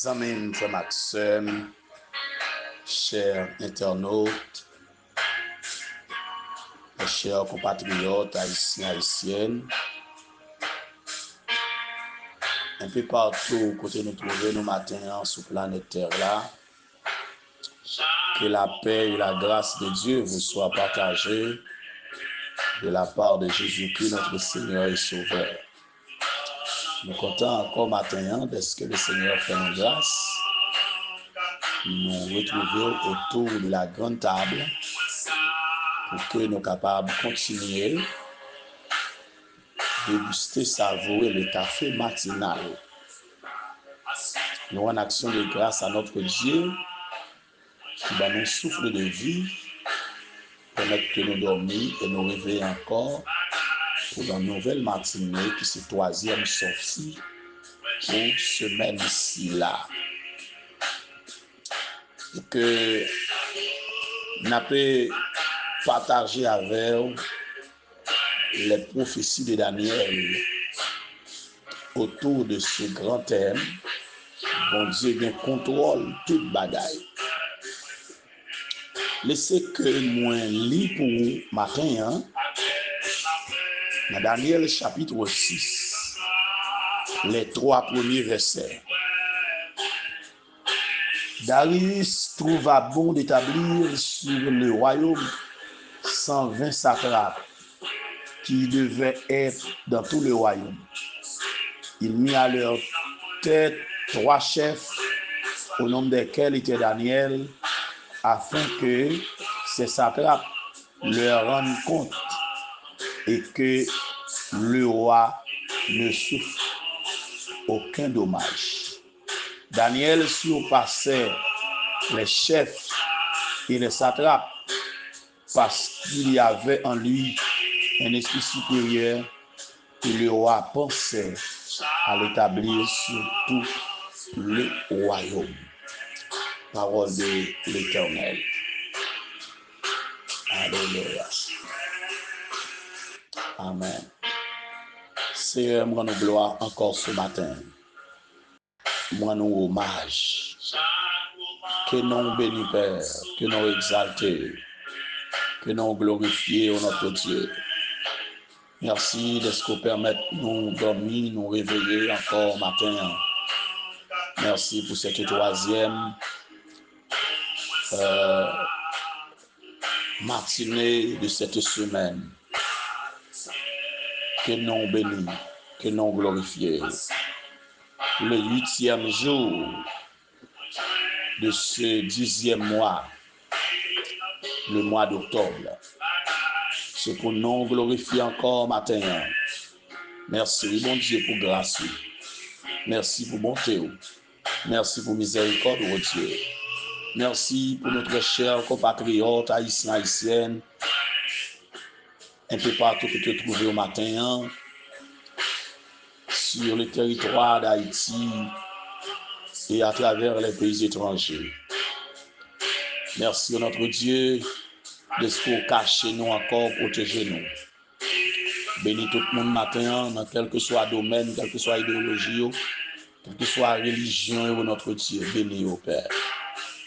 Amis, frères Maxime, chers internautes, chers compatriotes haïtiens, haïtiennes, un peu partout côté nous trouvons nous matins sur planète Terre là, que la paix et la grâce de Dieu vous soient partagées de la part de Jésus-Christ, notre Seigneur et Sauveur. Nous comptons encore matin de ce que le Seigneur fait en grâce. Nous retrouver autour de la grande table pour que nous soyons capables de continuer déguster, savourer le café matinal. Nous en action de grâce à notre Dieu qui va nous souffle de vie, permettre que nous dormions et nous réveiller encore pour une nouvelle matinée qui est troisième sortie pour semaine-ci là. Et que nous avons partagé avec vous les prophéties de Daniel autour de ce grand thème. Bon Dieu bien contrôle toute bagaille. Laissez que moi lis pour vous matin, dans Daniel chapitre 6, les 3 premiers versets. Darius trouva bon d'établir sur le royaume 120 satrapes qui devaient être dans tout le royaume. Il mit à leur tête 3 chefs, au nom desquels était Daniel, afin que ces satrapes leur rendent compte et que le roi ne souffre aucun dommage. Daniel surpassait les chefs et les satrapes parce qu'il y avait en lui un esprit supérieur et le roi pensait à l'établir sur tout le royaume. Parole de l'Éternel. Alléluia. Amen. Seigneur, moi nous gloire encore ce matin. Moi nous hommage. Que nous bénis Père, que nous exalter, que nous glorifier au notre Dieu. Merci de ce que permettre nous dormir, nous réveiller encore matin. Merci pour cette troisième matinée de cette semaine. Que nous bénis, que nous glorifier. Le 8e jour de ce 10e mois, le mois d'octobre. C'est pour nous glorifier encore matin. Merci, bon Dieu, pour grâce. Merci pour bonté. Merci pour miséricorde, oh Dieu. Merci pour notre chers compatriotes haïtiens, haïtiennes, un peu partout que tu trouves au matin, sur le territoire d'Haïti et à travers les pays étrangers. Merci, notre Dieu, de ce que cacher nous encore, protéger nous. Bénis tout le monde matin, dans quel que soit domaine, quelle que soit idéologie, quelle que soit religion, notre Dieu. Bénis au Père.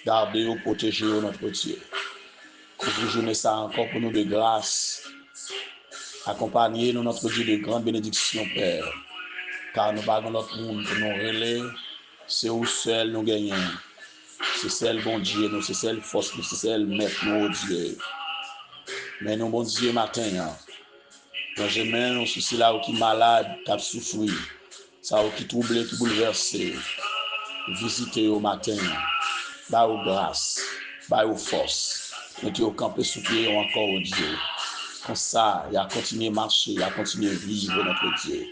Gardez-vous, protégez-vous, notre Dieu. Couvre-journée ça encore pour nous de grâce. Accompagnez-nous, notre Dieu, de grande bénédiction, Père. Car nous parlons notre monde pour nous relayer. C'est où seul nous gagnons. C'est celle, bon Dieu, nous, c'est celle force, nous, c'est celle maître, nous, Dieu. Mais nous, bon Dieu, matin, quand je mets nous soucis là où qui malade, qui a souffert, ça où qui troublé, qui bouleversé, visitez au matin, bah aux grâce, bah aux force, mettez au campé sous pied encore au Dieu. Comme ça, il a continué à marcher, il a continué à vivre notre Dieu.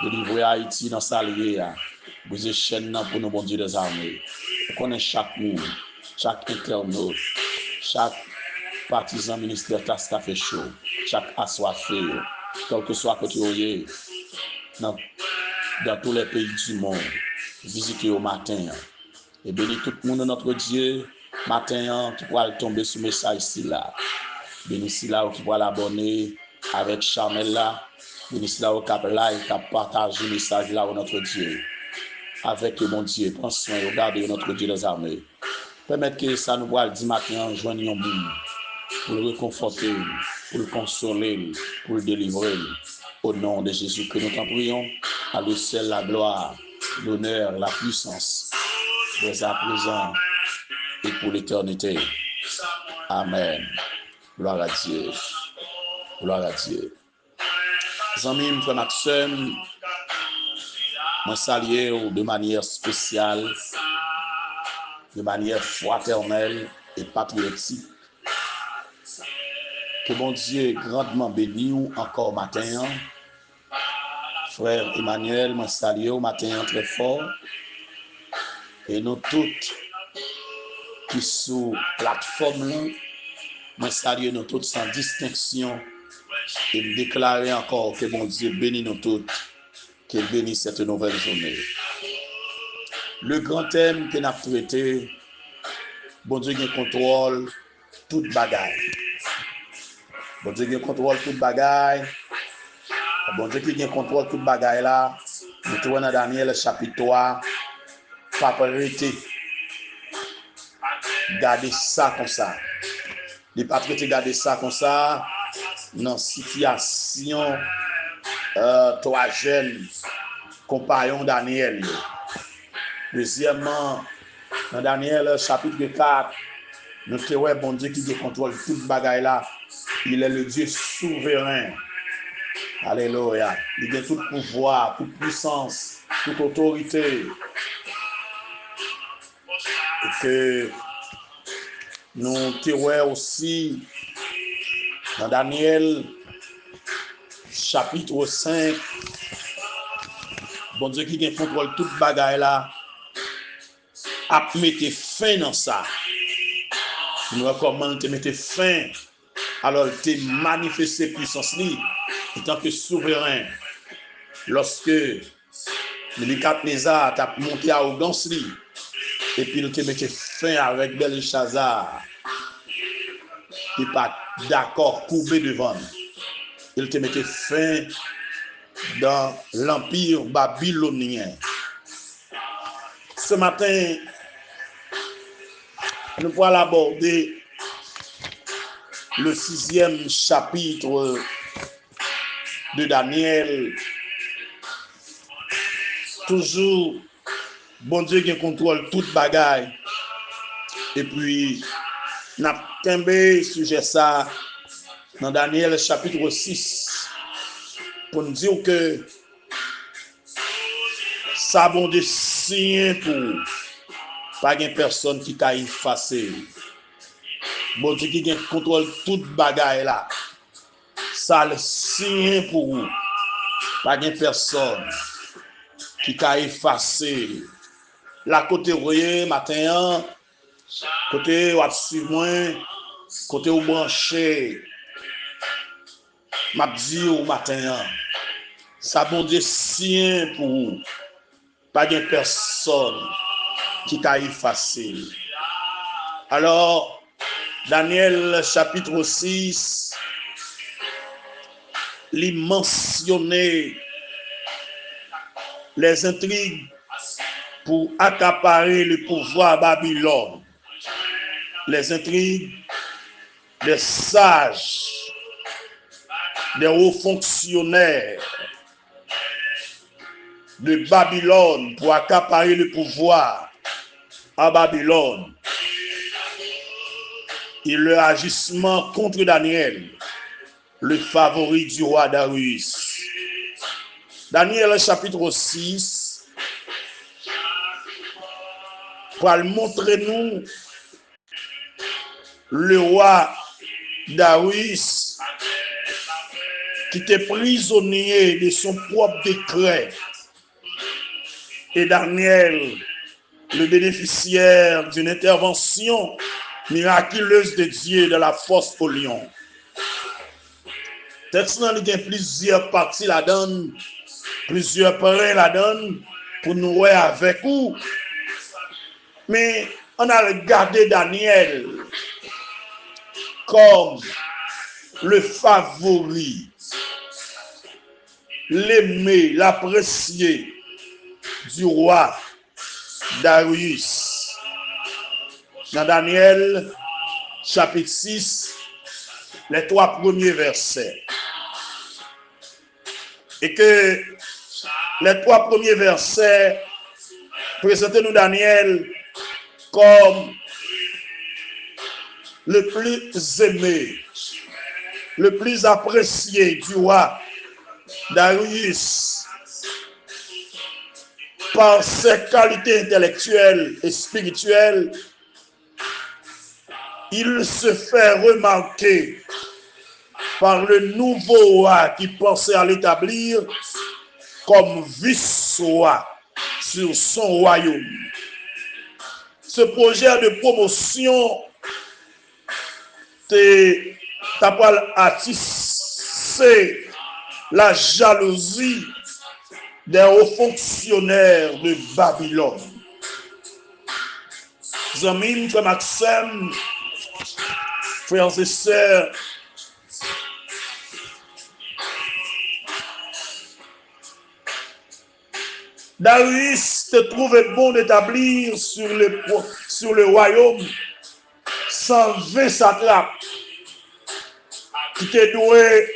Délivrer Haïti dans sa liée, briser chaîne pour nous, bon Dieu des armées. On connaît chaque monde, chaque internaute, chaque partisan ministère qui a fait chaud, chaque assoiffé, quel que soit côté dans tous les pays du monde, visiter au matin. Et bénis tout le monde de notre Dieu, matin, qui pourra tomber sur le message ici là. Bénis là qui pourra l'abonner avec Charmel là. Bénis là au cap là et qui partage le message là au notre Dieu. avec mon Dieu. Prends soin, regarde notre Dieu des armées. Permettre que ça nous voit le dimanche matin, joignons nous pour le réconforter, pour le consoler, pour le délivrer. Au nom de Jésus que nous t'en prions, à lui seul la gloire, l'honneur, la puissance, dès à présent et pour l'éternité. Amen. Gloire à Dieu. Gloire à Dieu. Amis, frère Maxime, je salue de manière spéciale, de manière fraternelle et patriotique. Que mon Dieu grandement bénisse encore matin. Frère Emmanuel, je salue au matin très fort. Et nous toutes qui sont plateforme, je salue nous toutes sans distinction et me déclarer encore que mon Dieu bénisse nous toutes, qu'il bénisse cette nouvelle journée. Le grand thème que nous avons traité, bon Dieu qui contrôle toute bagaille. Bon Dieu qui contrôle toute bagaille. Bon Dieu qui contrôle toute bagaille là. Nous trouvons dans Daniel chapitre 3. Pas arrêter. Gardez ça comme ça. Les pas arrêter garder ça comme ça. Dans situation trois jeunes compagnons Daniel. Deuxièmement, dans Daniel chapitre 4, nous trouvons bon Dieu qui contrôle toute bagaille là. Il est le Dieu souverain. Alléluia. Il a tout pouvoir, toute puissance, toute autorité. Et que nous trouvons aussi dans Daniel chapitre 5, bon Dieu qui contrôle toute bagaille là, a mis fin dans ça. Nous recommandons de mettre fin. Alors, tu manifesté puissance en tant que souverain. Lorsque Nebuchadnezzar t'a monté à arrogance, et puis il te mettait fin avec Belshazzar, qui n'est pas d'accord, courbé devant. Il te mettait fin dans l'empire babylonien. Ce matin, nous allons aborder le 6e chapitre de Daniel. Toujours, bon Dieu qui contrôle toute bagaille. Et puis, nous avons tombé sujet ça dans Daniel chapitre 6 pour nous dire que ça bon Dieu signe pour pas une personne qui a effacé. Bon Dieu qui contrôle toute bagaille là. Ça le signe pour vous. Pas de personne qui a effacé. La côté voyez matin, côté ou suivre côté ou branché. M'a dit au matin, ça bon Dieu signe pour vous. Pas de personne qui a effacé. Alors, Daniel chapitre 6, il mentionnait les intrigues pour accaparer le pouvoir à Babylone. Les intrigues des sages, des hauts fonctionnaires de Babylone pour accaparer le pouvoir à Babylone. Et le agissement contre Daniel, le favori du roi Darius. Daniel chapitre 6 pour montrer nous le roi Darius qui était prisonnier de son propre décret. Et Daniel, le bénéficiaire d'une intervention miraculeuse de Dieu de la force au lion. Texte il y a plusieurs parties la donne, plusieurs parrains la donne pour nous voir avec vous. Mais on a regardé Daniel comme le favori, l'aimé, l'apprécié du roi Darius. Dans Daniel, chapitre 6, les 3 premiers versets. Et que les 3 premiers versets présentent nous Daniel comme le plus aimé, le plus apprécié du roi Darius par ses qualités intellectuelles et spirituelles. Il se fait remarquer par le nouveau roi qui pensait à l'établir comme vice-roi sur son royaume. Ce projet de promotion t'a pas attissé la jalousie des hauts fonctionnaires de Babylone. Amis, frère Maxime, frères et sœurs, Darius te trouvait bon d'établir sur le royaume 120 satrapes qui étaient doués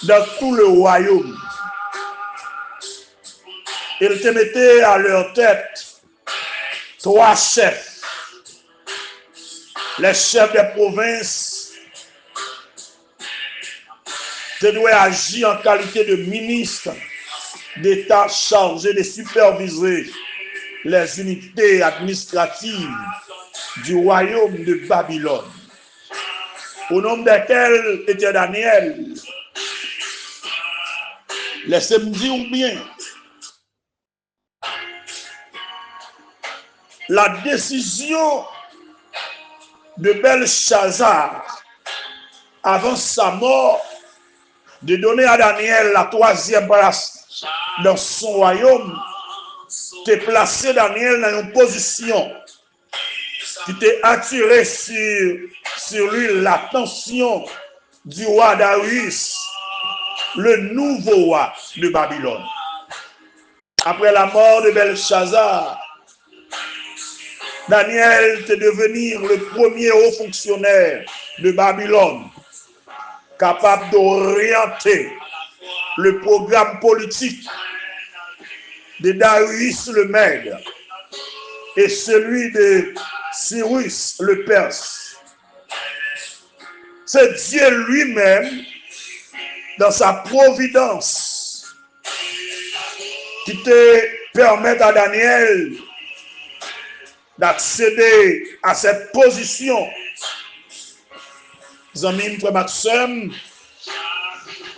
dans tout le royaume. Il te mettait à leur tête 3 chefs. Les chefs des provinces devaient agir en qualité de ministre d'État chargé de superviser les unités administratives du royaume de Babylone, au nombre desquels était Daniel. Laissez-moi dire bien, la décision de Belshazzar avant sa mort de donner à Daniel la 3e place dans son royaume, t'es placé Daniel dans une position qui t'est attiré sur lui l'attention du roi Darius, le nouveau roi de Babylone. Après la mort de Belshazzar, Daniel était devenir le premier haut fonctionnaire de Babylone, capable d'orienter le programme politique de Darius le Mède et celui de Cyrus le Perse. C'est Dieu lui-même, dans sa providence, qui te permet à Daniel d'accéder à cette position. Amis, frère Maxime,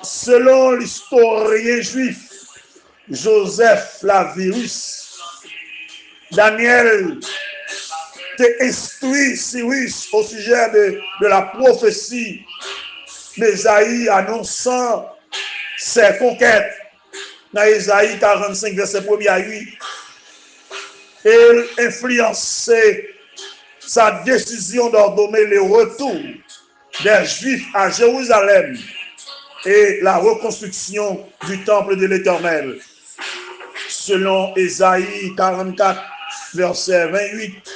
selon l'historien juif Joseph Flavius, Daniel t'a instruit Cyrus au sujet de la prophétie d'Ésaïe annonçant ses conquêtes dans Ésaïe 45, verset 1 à 8. Et influençait sa décision d'ordonner le retour des Juifs à Jérusalem et la reconstruction du temple de l'Éternel. Selon Ésaïe 44, verset 28,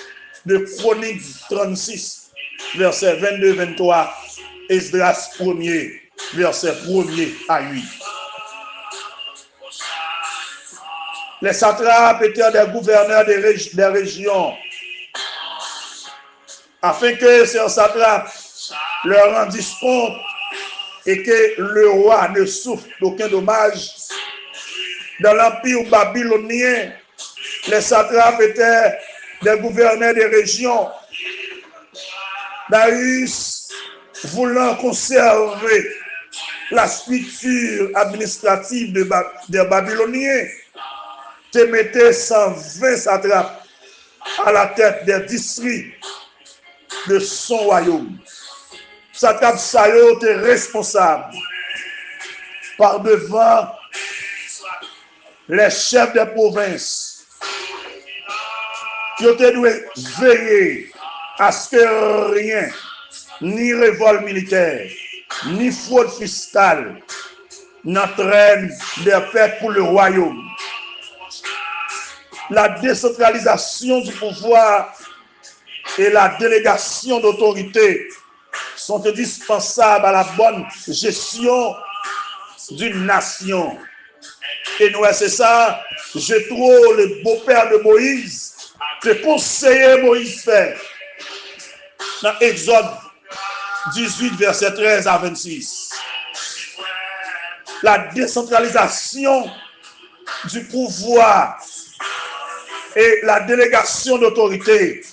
de Chronique 36, verset 22-23, Esdras 1er, verset 1er à 8. Les satrapes étaient des gouverneurs des régions, afin que ces satrapes leur rendissent compte et que le roi ne souffre d'aucun dommage. Dans l'empire babylonien, les satrapes étaient des gouverneurs des régions. Darius, voulant conserver la structure administrative des Babyloniens, te mettait 120 satrapes à la tête des districts de son royaume. Satrapes Sayo était responsable par devant les chefs des provinces qui étaient doués veiller à ce que rien, ni révolte militaire, ni fraude fiscale, n'entraîne des pertes pour le royaume. La décentralisation du pouvoir et la délégation d'autorité sont indispensables à la bonne gestion d'une nation. Et nous, c'est ça, je trouve le beau-père de Moïse, le conseiller Moïse fait dans Exode 18, verset 13 à 26. La décentralisation du pouvoir et la délégation d'autorité,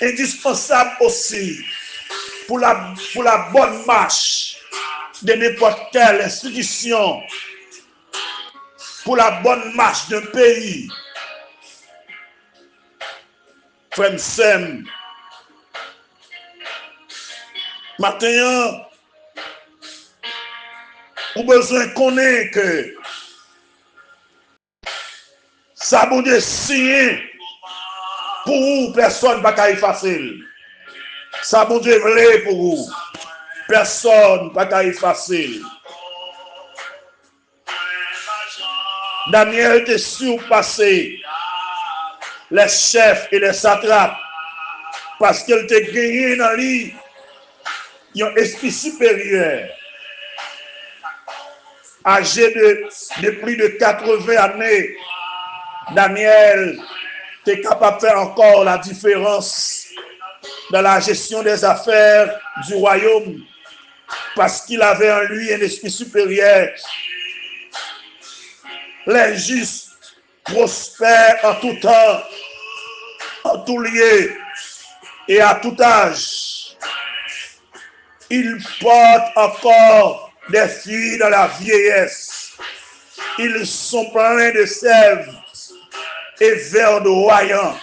indispensable aussi pour la bonne marche de n'importe quelle institution, pour la bonne marche d'un pays. Frère Sem, maintenant, on a besoin de connaître que ça bon Dieu signé pour vous, personne ne va pas effacer. Ça bon Dieu voulait pour vous, personne ne va pas effacer. Daniel était surpassé les chefs et les satrapes parce qu'il était gagné dans lui un esprit supérieur. Âgé de plus de 80 années, Daniel était capable de faire encore la différence dans la gestion des affaires du royaume parce qu'il avait en lui un esprit supérieur. Les justes prospèrent en tout temps, en tout lieu et à tout âge. Ils portent encore des fruits dans la vieillesse. Ils sont pleins de sève et verdoyants.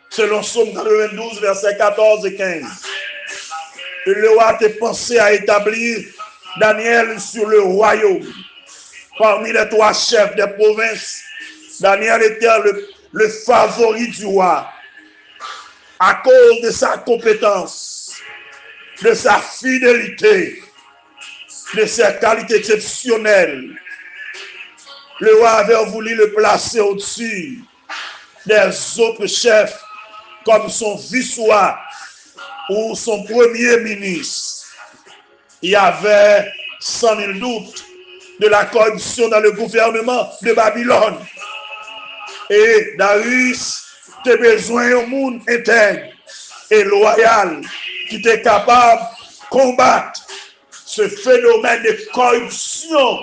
Selon Psaume 92, versets 14 et 15. Et le roi a pensé à établir Daniel sur le royaume. Parmi les 3 chefs des provinces, Daniel était le favori du roi à cause de sa compétence, de sa fidélité, de ses qualités exceptionnelles. Le roi avait voulu le placer au-dessus des autres chefs comme son vice-roi ou son premier ministre. Il y avait 100 000 doutes de la corruption dans le gouvernement de Babylone. Et Darius avait besoin d'un monde intègre et loyal qui était capable de combattre ce phénomène de corruption.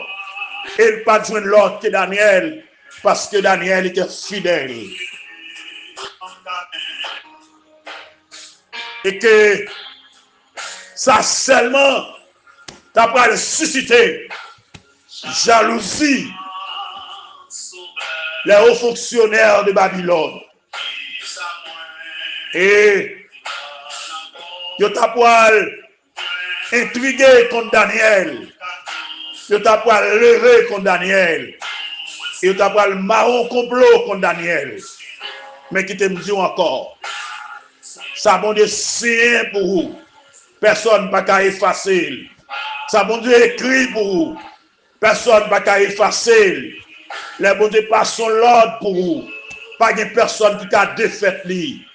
Et il n'a pas besoin de l'autre que Daniel, parce que Daniel était fidèle. Et que ça seulement t'a pas suscité jalousie les hauts fonctionnaires de Babylone. Et ils t'a pas intrigué contre Daniel. Ils t'a pas levé contre Daniel. Ils t'a pas le marron complot contre Daniel. Mais qui te me dit encore, ça bon Dieu signe pour vous. Personne ne va pas effacer. Ça bon Dieu écrit pour vous. Personne ne va pas effacer. Les bon Dieu passent l'ordre pour vous. Pas de personne qui a défait lui.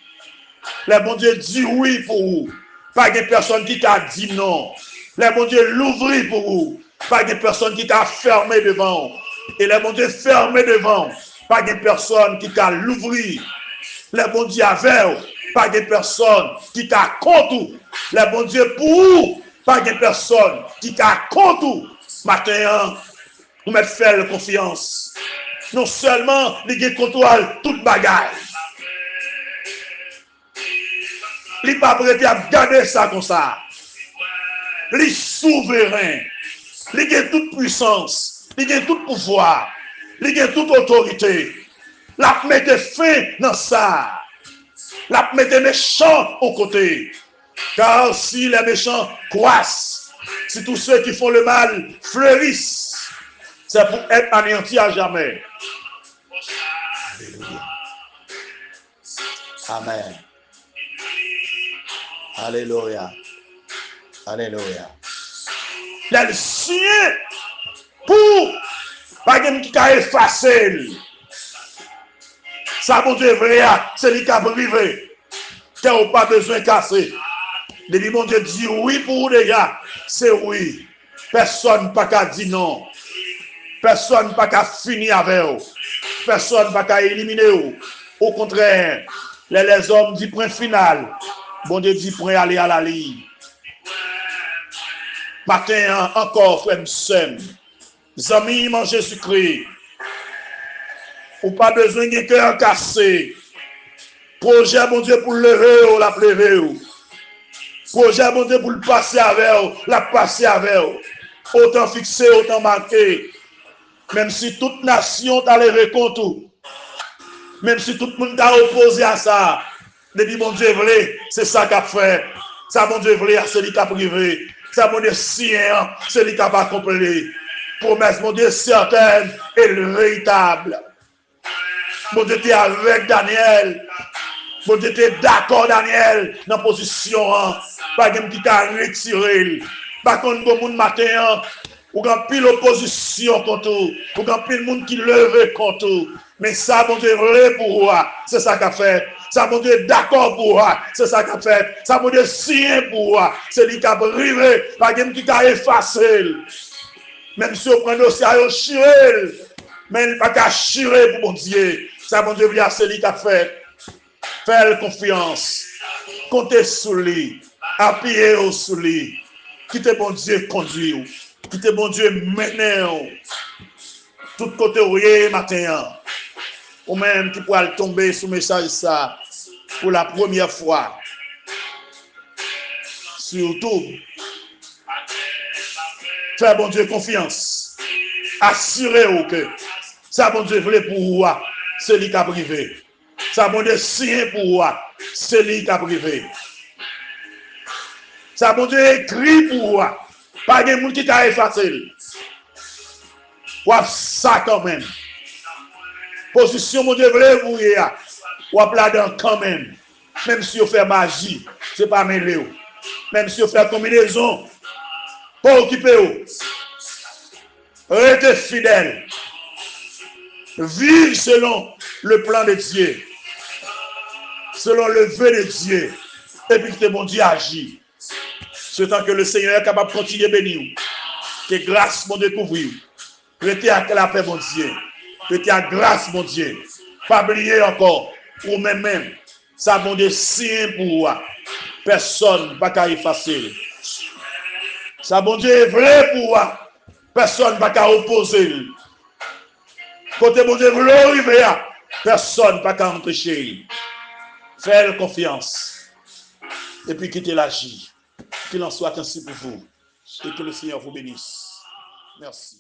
Les bon Dieu dit oui pour vous. Pas de personne qui a dit non. Les bon Dieu l'ouvrit pour vous. Pas de personne qui a fermé devant. Et les bon Dieu fermé devant. Pas de personne qui a l'ouvrir. Les bon Dieu avec. Pas de personne qui a contre. Les bon Dieu pour vous. Pas de personne qui a contre. Maintenant, vous mettez faire confiance. Non seulement il contrôle toute bagaille. Il n'est pas prêt à garder ça comme ça. Il est souverain. Il a toute puissance. Il a tout pouvoir. Il a toute autorité. La mette fin dans ça. La mette méchants au côté. Car si les méchants croissent, si tous ceux qui font le mal fleurissent, c'est pour être anéantis à jamais. Amen. Alléluia. Alléluia. Le signe pour pas quelqu'un qui a effacé. Ça, bon Dieu, vrai, c'est lui qui a privé. Tu n'as pas besoin de casser. Depuis mon Dieu dit oui pour vous déjà, c'est oui. Personne n'a qu'à dire non. Personne n'a qu'à finir avec vous. Personne n'a qu'à éliminer vous. Au contraire, les hommes disent point final. Bon Dieu dit point aller à la ligne. Matin encore, frère Sam. Amis en Jésus-Christ. Ou pas besoin de cœur cassé. Projet, bon Dieu, pour lever ou la lever. Projet, bon Dieu, pour le passer avec vous, la passer avec vous. Autant fixé, autant marqué. Même si toute nation t'a levé contre vous. Même si tout le monde t'a opposé à ça. Depuis bon Dieu voulait, c'est ça qu'a fait. Ça, bon Dieu voulait, c'est lui qui a privé. Ça, bon Dieu, sien, c'est lui qui a pas accompli. Promesse, mon Dieu, certaine et véritable. Mon Dieu, tu es avec Daniel. Mon Dieu, tu es d'accord, Daniel, dans la position. Pas de qui t'a retiré. Pas contre le monde matin. Ou quand pile opposition contre vous. Ou quand pile monde qui lève contre vous. Mais ça, mon Dieu, vrai pour vous. C'est ça qu'a fait. Ça, mon Dieu, d'accord pour vous. C'est ça qu'a fait. Ça, mon Dieu, sien pour vous. C'est lui qui a brivé. Pas de qui t'a effacé. Même si on prend le dossier, on chire. Mais il n'y a pas qu'à chirer pour mon Dieu. Ça, mon Dieu, c'est lui qui a fait. Faites confiance. Comptez sur lui. Appuyez sur lui. Quittez mon Dieu conduire. Quittez mon Dieu mener. Tout côté où matin. Ou même qui pourra tomber sous message ça pour la première fois. Sur YouTube. Faites bon Dieu confiance. Assurez-vous que ça bon Dieu voulait pour vous. C'est lui qui a privé. Ça bon Dieu sien pour vous. C'est lui qui a privé. Ça bon Dieu écrit pour vous. Pas de monde qui t'a effacé. Ou ça quand même. Position mon Dieu voulait vous. Ou là-dedans quand même. Même si vous faites magie, c'est pas mêlé. Même si vous faites combinaison, pas occupé. Restez fidèle. Vive selon le plan de Dieu. Selon le vœu de Dieu. Et puis que mon Dieu agit. Ce temps que le Seigneur est capable de continuer à bénir. Que grâce mon Dieu couvre. Restez à la paix mon Dieu. Restez à grâce mon Dieu. Pas oublier encore. Ou même. Ça mon Dieu signe pour vous. Personne ne va pas effacer. Ça mon Dieu est vrai pour vous. Personne ne va pas opposer. Côté mon Dieu, vous l'arrivez, personne ne va pas empêcher. Faites confiance. Et puis quittez l'agir. Qu'il en soit ainsi pour vous. Et que le Seigneur vous bénisse. Merci.